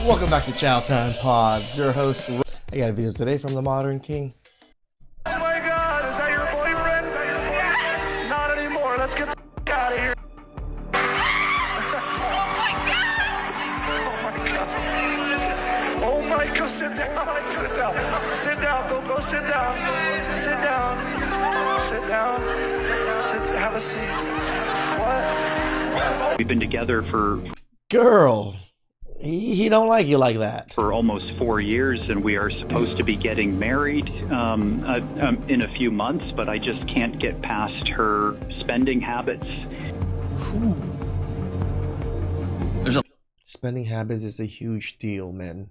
Welcome back to CHOWTIME Pods. Your host, I got videos today from the Modern King. Oh my God, is that your boyfriend? Is that your boyfriend? Not anymore. Let's get the out of here. Oh my God, sit down. Sit down. Sit down. Go sit down. Sit down. Sit down. Have a seat. What? We've been together for Girl, he don't like you like that. almost 4 years, and we are supposed to be getting married in a few months, but I just can't get past her spending habits. Spending habits is a huge deal, man.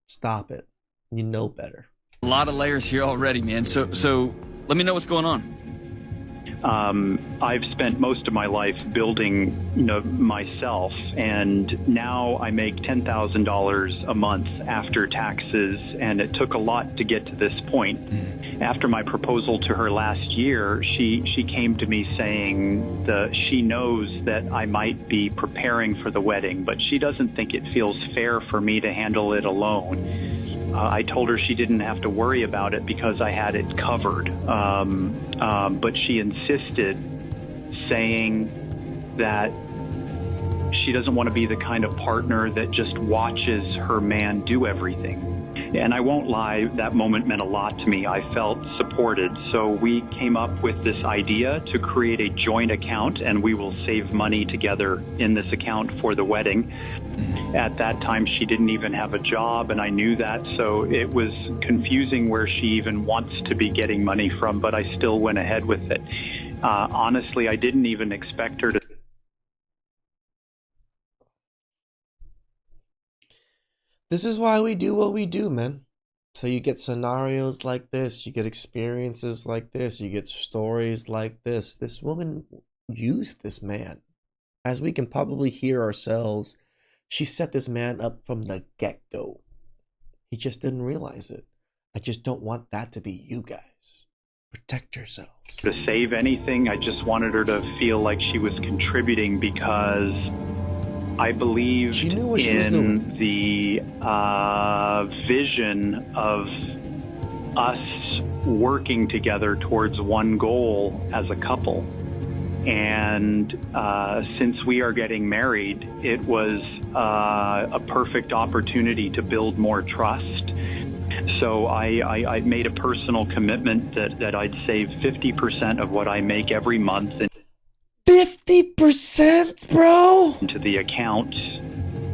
Stop it. You know better. A lot of layers here already, man. So let me know what's going on. I've spent most of my life building, myself, and now I make $10,000 a month after taxes, and it took a lot to get to this point. After my proposal to her last year, she came to me saying that she knows that I might be preparing for the wedding, but she doesn't think it feels fair for me to handle it alone. I told her she didn't have to worry about it because I had it covered. But she insisted, saying that she doesn't want to be the kind of partner that just watches her man do everything. And I won't lie, that moment meant a lot to me. I felt supported. So we came up with this idea to create a joint account, and we will save money together in this account for the wedding. At that time, she didn't even have a job, and I knew that, so it was confusing where she even wants to be getting money from, but I still went ahead with it. Honestly, I didn't even expect her to. This is why we do what we do, man. So you get scenarios like this, you get experiences like this, you get stories like this. This woman used this man. As we can probably hear ourselves, she set this man up from the get-go. He just didn't realize it. I just don't want that to be you guys. Protect yourselves. To save anything, I just wanted her to feel like she was contributing, because I believed She knew what she was in doing. the vision of us working together towards one goal as a couple. And since we are getting married, it was a perfect opportunity to build more trust. So I made a personal commitment that I'd save 50% of what I make every month 50%, bro? into the account.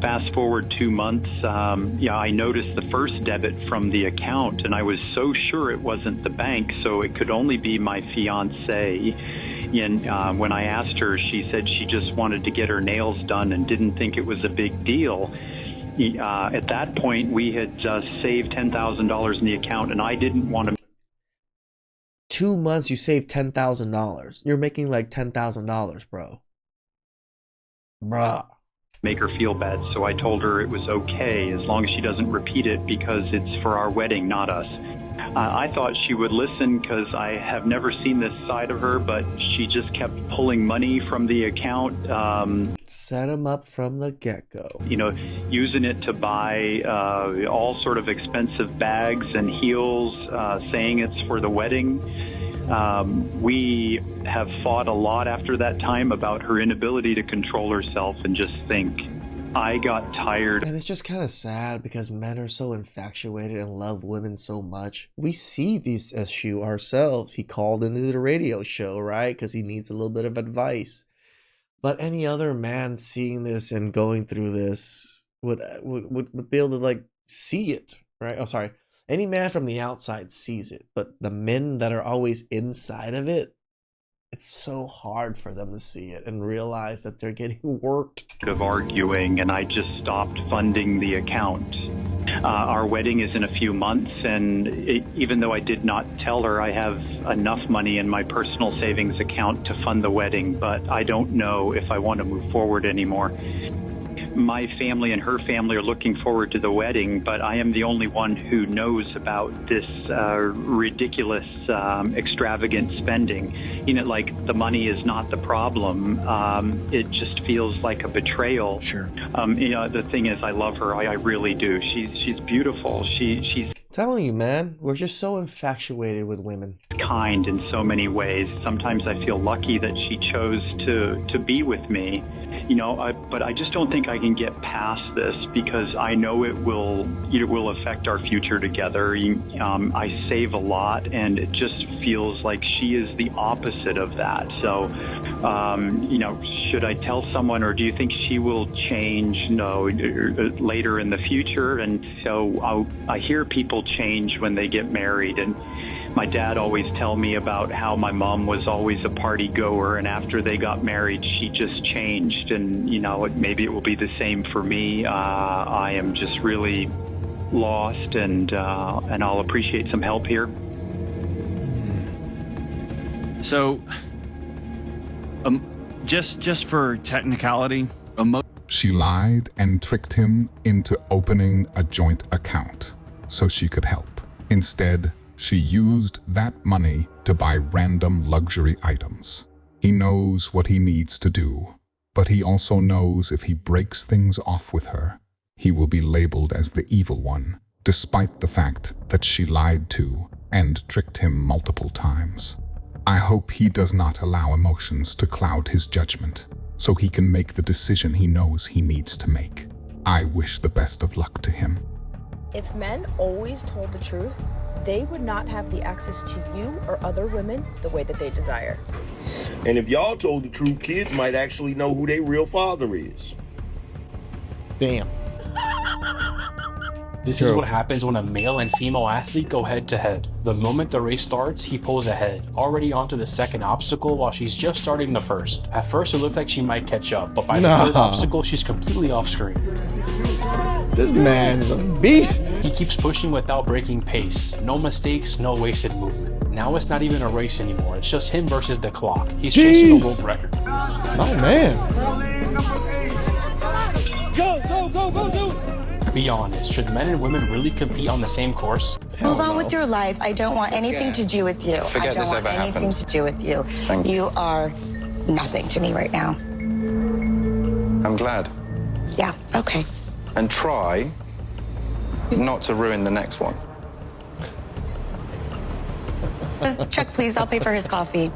Fast forward 2 months, I noticed the first debit from the account, and I was so sure it wasn't the bank, so it could only be my fiancée. And when I asked her, she said she just wanted to get her nails done and didn't think it was a big deal. At that point, we had just saved $10,000 in the account, and I didn't want to 2 months, you saved $10,000. You're making like $10,000, bro. Bruh. make her feel bad. So I told her it was okay as long as she doesn't repeat it, because it's for our wedding, not us. I thought she would listen because I have never seen this side of her, but she just kept pulling money from the account. Set him up from the get-go. Using it to buy all sort of expensive bags and heels, saying it's for the wedding. We have fought a lot after that time about her inability to control herself, and just think, I got tired. And it's just kind of sad because men are so infatuated and love women so much. We see this issue ourselves. He called into the radio show, right? Because he needs a little bit of advice. But any other man seeing this and going through this would be able to like see it, right? Oh, sorry. Any man from the outside sees it, but the men that are always inside of it, it's so hard for them to see it and realize that they're getting worked. Of arguing, and I just stopped funding the account. Our wedding is in a few months, and even though I did not tell her, I have enough money in my personal savings account to fund the wedding, but I don't know if I want to move forward anymore. my family and her family are looking forward to the wedding, but I am the only one who knows about this ridiculous, extravagant spending. You know, like the money is not the problem. It just feels like a betrayal. Sure. You know, the thing is, I love her. I really do. She's beautiful. She's Telling you, man, we're just so infatuated with women. kind in so many ways. Sometimes I feel lucky that she chose to be with me, you know, but I just don't think I can get past this because I know it will affect our future together. I save a lot, and it just feels like she is the opposite of that. So, you know, should I tell someone, or do you think she will change? No, later in the future. And so I hear people change when they get married, and my dad always tell me about how my mom was always a party goer, and after they got married, she just changed. And you know, maybe it will be the same for me. I am just really lost, and I'll appreciate some help here. So, just for technicality, She lied and tricked him into opening a joint account so she could help. Instead, she used that money to buy random luxury items. He knows what he needs to do, but he also knows if he breaks things off with her, he will be labeled as the evil one, despite the fact that she lied to and tricked him multiple times. I hope he does not allow emotions to cloud his judgment, so he can make the decision he knows he needs to make. I wish the best of luck to him. If men always told the truth, they would not have the access to you or other women the way that they desire. And if y'all told the truth, kids might actually know who their real father is. Damn. This is what happens when a male and female athlete go head to head. The moment the race starts, he pulls ahead, already onto the second obstacle while she's just starting the first. At first it looks like she might catch up, but by the third obstacle, she's completely off screen. This man's a beast. He keeps pushing without breaking pace. No mistakes, no wasted movement. Now it's not even a race anymore, it's just him versus the clock. He's chasing a world record. My man. Go! Be honest, should men and women really compete on the same course? Move on with your life. I don't want anything to do with you. Forget I don't this want ever anything happened. to do with you. Thank you. You are nothing to me right now. I'm glad. Yeah, okay. And try not to ruin the next one. Chuck, please, I'll pay for his coffee.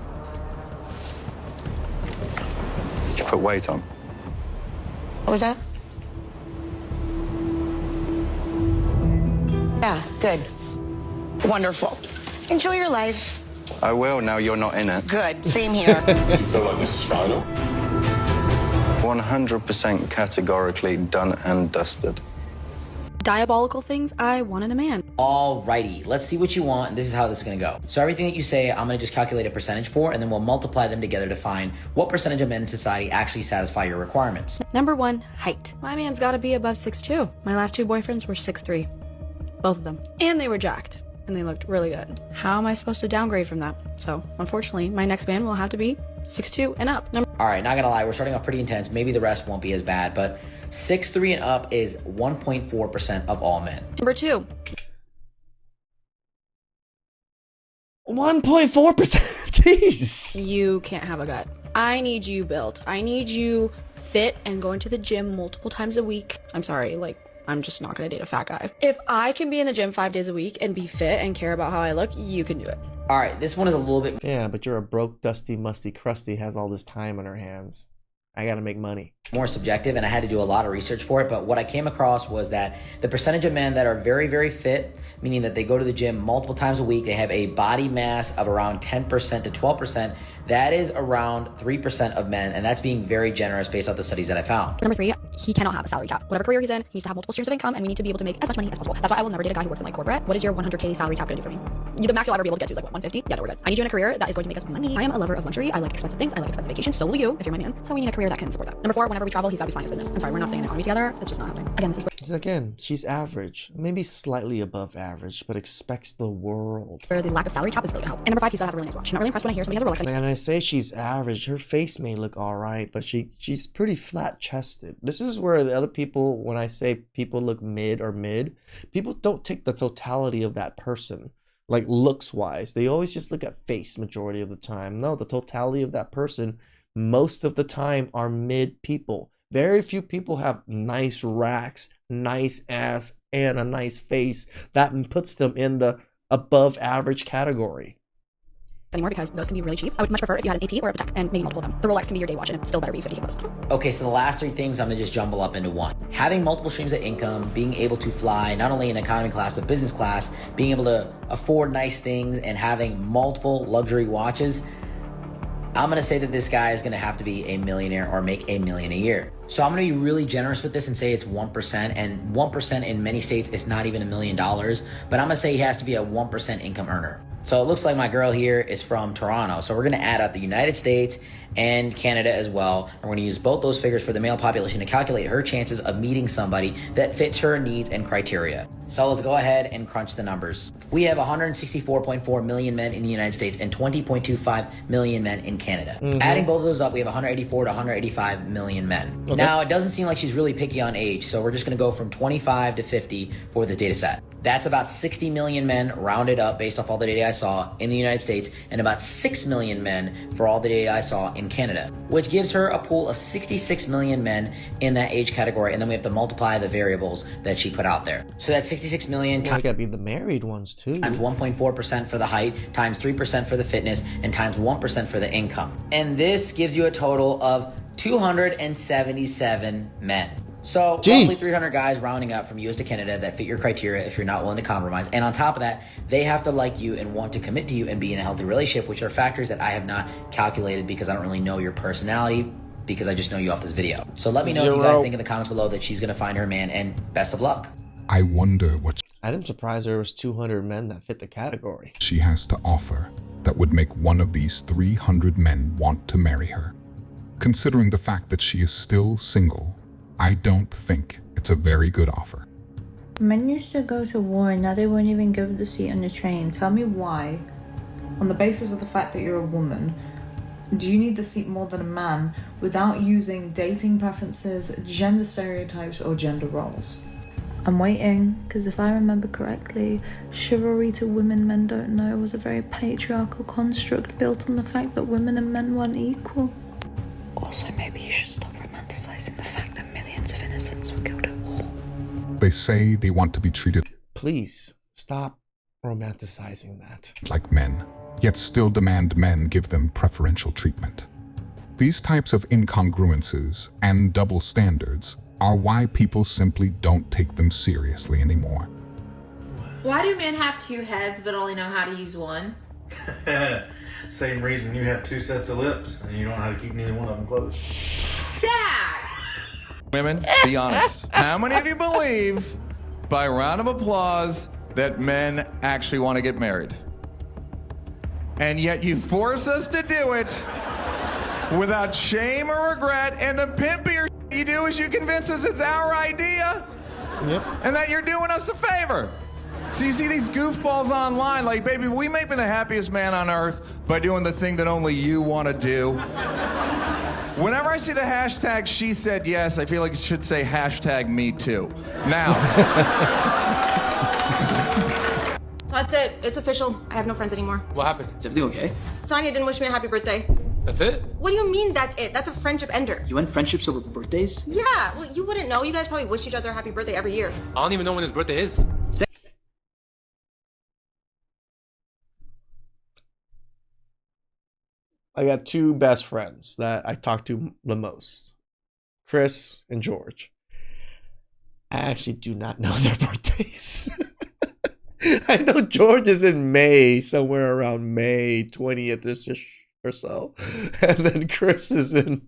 Put weight on. What was that? Yeah, good. Wonderful. Enjoy your life. I will, now you're not in it. Good, same here. Do you feel like this is final? 100% categorically done and dusted. Diabolical things I want in a man. Alrighty, let's see what you want, and this is how this is gonna go. So everything that you say, I'm gonna just calculate a percentage for, and then we'll multiply them together to find what percentage of men in society actually satisfy your requirements. Number 1, height. My man's gotta be above 6'2". My last 2 boyfriends were 6'3". Both of them. And they were jacked. And they looked really good. How am I supposed to downgrade from that? So, unfortunately, my next man will have to be 6'2" and up. Alright, not gonna lie, we're starting off pretty intense. Maybe the rest won't be as bad, but 6'3" and up is 1.4% of all men. Number 2. 1.4%. Jesus. You can't have a gut. I need you built. I need you fit and going to the gym multiple times a week. I'm sorry, I'm just not gonna date a fat guy. If I can be in the gym 5 days a week and be fit and care about how I look, you can do it. Alright, this one is a little bit... Yeah, but you're a broke, dusty, musty, crusty, has all this time on her hands. I gotta make money. More subjective, and I had to do a lot of research for it, but what I came across was that the percentage of men that are very, very fit, meaning that they go to the gym multiple times a week, they have a body mass of around 10% to 12%, that is around 3% of men, and that's being very generous based off the studies that I found. Number 3, he cannot have a salary cap. Whatever career he's in, he needs to have multiple streams of income, and we need to be able to make as much money as possible. That's why I will never date a guy who works in corporate. What is your 100K salary cap gonna do for me? The max you'll ever be able to get to is 150? Yeah, no, we're good. I need you in a career that is going to make us money. I am a lover of luxury. I like expensive things. I like expensive vacations. So will you, if you're my man. So we need a career that can support that. Number 4, whenever we travel, he's gotta be flying his business. I'm sorry, we're not staying in economy together. It's just not happening. Again, this is Again, she's average, maybe slightly above average, but expects the world. Or the lack of salary cap is really gonna help. And number 5, he's gotta have a really nice watch. I'm not really impressed when I hear somebody has a Rolex. And I say she's average, her face may look alright, but she's pretty flat chested. This is where the other people, when I say people look mid, people don't take the totality of that person, like looks wise. They always just look at face majority of the time. No, the totality of that person most of the time are mid people. Very few people have nice racks, nice ass, and a nice face. That puts them in the above average category. Anymore, because those can be really cheap. I would much prefer if you had an AP or a Patek and maybe multiple of them. The Rolex can be your day watch and it still better be 50 plus. Okay, so the last 3 things I'm gonna just jumble up into one. Having multiple streams of income, being able to fly not only in economy class but business class, being able to afford nice things, and having multiple luxury watches. I'm gonna say that this guy is gonna have to be a millionaire or make $1 million a year. So I'm gonna be really generous with this and say it's 1%, and 1% in many states is not even $1 million, but I'm gonna say he has to be a 1% income earner. So it looks like my girl here is from Toronto. So we're gonna add up the United States and Canada as well. And we're gonna use both those figures for the male population to calculate her chances of meeting somebody that fits her needs and criteria. So let's go ahead and crunch the numbers. We have 164.4 million men in the United States and 20.25 million men in Canada. Adding both of those up, we have 184 to 185 million men. Okay. Now, it doesn't seem like she's really picky on age, so we're just gonna go from 25 to 50 for this data set. That's about 60 million men rounded up based off all the data I saw in the United States, and about 6 million men for all the data I saw in Canada, which gives her a pool of 66 million men in that age category, and then we have to multiply the variables that she put out there. So that's 66 million times, gotta be the married ones too, times 1.4% for the height, times 3% for the fitness, and times 1% for the income. And this gives you a total of 277 men. So roughly 300 guys rounding up from US to Canada that fit your criteria if you're not willing to compromise. And on top of that, they have to like you and want to commit to you and be in a healthy relationship, which are factors that I have not calculated because I don't really know your personality, because I just know you off this video. So let me know if you guys think in the comments below that she's gonna find her man, and best of luck. I wonder what I'm surprised there was 200 men that fit the category. She has to offer that would make one of these 300 men want to marry her. Considering the fact that she is still single, I don't think it's a very good offer. Men used to go to war and now they won't even give the seat on the train. Tell me why, on the basis of the fact that you're a woman, do you need the seat more than a man without using dating preferences, gender stereotypes, or gender roles? I'm waiting, because if I remember correctly, chivalry to women men don't know was a very patriarchal construct built on the fact that women and men weren't equal. Also, maybe you should stop romanticizing the fact that millions of innocents were killed at war. They say they want to be treated. Please stop romanticizing that. Like men, yet still demand men give them preferential treatment. These types of incongruences and double standards are why people simply don't take them seriously anymore. Why do men have 2 heads but only know how to use one? Same reason you have 2 sets of lips and you don't know how to keep neither one of them closed. Sad! Women, be honest. How many of you believe, by round of applause, that men actually want to get married? And yet you force us to do it without shame or regret, and the pimpier you do is you convince us it's our idea. Yep. And that you're doing us a favor. So you see these goofballs online like, baby, we make me the happiest man on earth by doing the thing that only you want to do. Whenever I see the hashtag she said yes, I feel like it should say hashtag me too. Now. That's it. It's official. I have no friends anymore. What happened? Is everything okay? Sonia didn't wish me a happy birthday. That's it? What do you mean that's it? That's a friendship ender. You end friendships over birthdays? Yeah, well, you wouldn't know. You guys probably wish each other a happy birthday every year. I don't even know when his birthday is. I got 2 best friends that I talk to the most, Chris and George. I actually do not know their birthdays. I know George is in May, somewhere around May 20th or so. And then Chris is in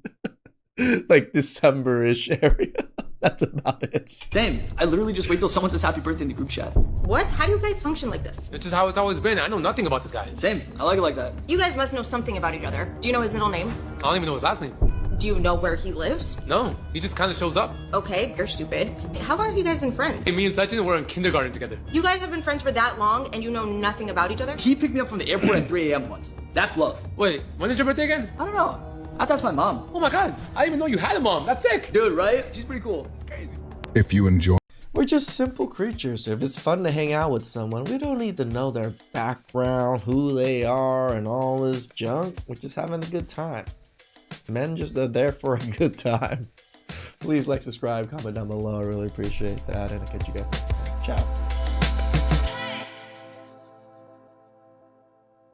like December-ish area. That's about it. Same. I literally just wait till someone says happy birthday in the group chat. What? How do you guys function like this? This is how it's always been. I know nothing about this guy. Same. I like it like that. You guys must know something about each other. Do you know his middle name? I don't even know his last name. Do you know where he lives? No, he just kind of shows up. Okay, you're stupid. How long have you guys been friends? Hey, me and Sachin were in kindergarten together. You guys have been friends for that long and you know nothing about each other? He picked me up from the airport at 3 a.m. once. That's love. Wait, when is your birthday again? I don't know. That's my mom. Oh my god, I didn't even know you had a mom. That's sick. Dude, right? She's pretty cool. It's crazy. If you enjoy We're just simple creatures. If it's fun to hang out with someone, we don't need to know their background, who they are, and all this junk. We're just having a good time. Men just are there for a good time. Please like, subscribe, comment down below. I really appreciate that. And I'll catch you guys next time. Ciao.